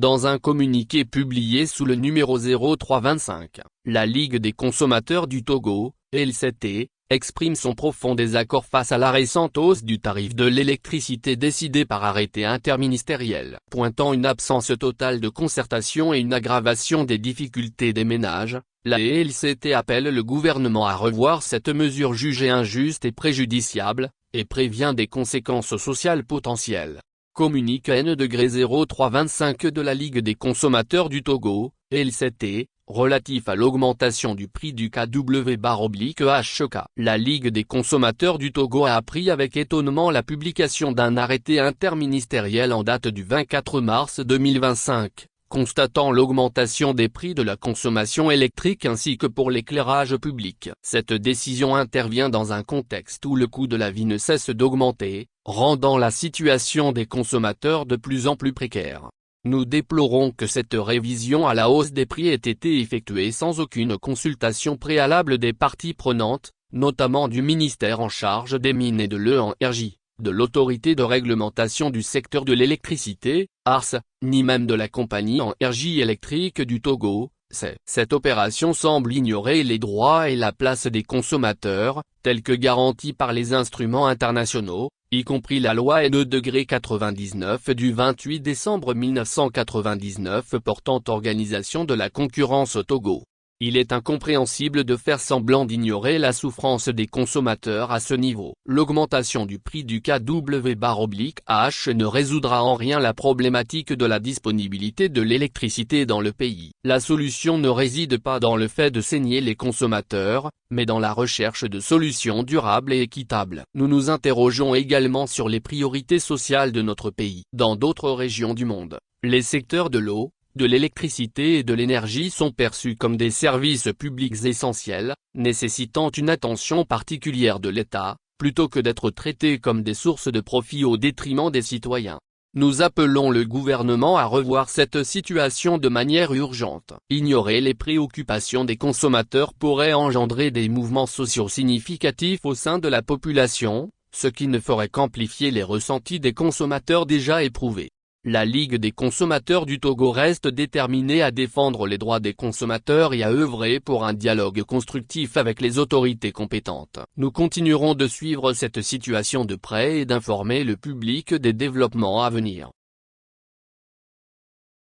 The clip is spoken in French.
Dans un communiqué publié sous le numéro 0325, la Ligue des consommateurs du Togo, LCT, exprime son profond désaccord face à la récente hausse du tarif de l'électricité décidée par arrêté interministériel. Pointant une absence totale de concertation et une aggravation des difficultés des ménages, la LCT appelle le gouvernement à revoir cette mesure jugée injuste et préjudiciable, et prévient des conséquences sociales potentielles. Communique N-0325 de la Ligue des consommateurs du Togo, LCT, relatif à l'augmentation du prix du kW/HK. La Ligue des consommateurs du Togo a appris avec étonnement la publication d'un arrêté interministériel en date du 24 mars 2025, constatant l'augmentation des prix de la consommation électrique ainsi que pour l'éclairage public. Cette décision intervient dans un contexte où le coût de la vie ne cesse d'augmenter, rendant la situation des consommateurs de plus en plus précaire. Nous déplorons que cette révision à la hausse des prix ait été effectuée sans aucune consultation préalable des parties prenantes, notamment du ministère en charge des mines et de l'ENRJ, de l'autorité de réglementation du secteur de l'électricité, ARS, ni même de la compagnie ENRJ électrique du Togo. Cette opération semble ignorer les droits et la place des consommateurs, tels que garantis par les instruments internationaux, y compris la loi N-99 du 28 décembre 1999 portant organisation de la concurrence au Togo. Il est incompréhensible de faire semblant d'ignorer la souffrance des consommateurs à ce niveau. L'augmentation du prix du kW/H ne résoudra en rien la problématique de la disponibilité de l'électricité dans le pays. La solution ne réside pas dans le fait de saigner les consommateurs, mais dans la recherche de solutions durables et équitables. Nous nous interrogeons également sur les priorités sociales de notre pays. Dans d'autres régions du monde, les secteurs de l'eau, de l'électricité et de l'énergie sont perçus comme des services publics essentiels, nécessitant une attention particulière de l'État, plutôt que d'être traités comme des sources de profit au détriment des citoyens. Nous appelons le gouvernement à revoir cette situation de manière urgente. Ignorer les préoccupations des consommateurs pourrait engendrer des mouvements sociaux significatifs au sein de la population, ce qui ne ferait qu'amplifier les ressentis des consommateurs déjà éprouvés. La Ligue des consommateurs du Togo reste déterminée à défendre les droits des consommateurs et à œuvrer pour un dialogue constructif avec les autorités compétentes. Nous continuerons de suivre cette situation de près et d'informer le public des développements à venir.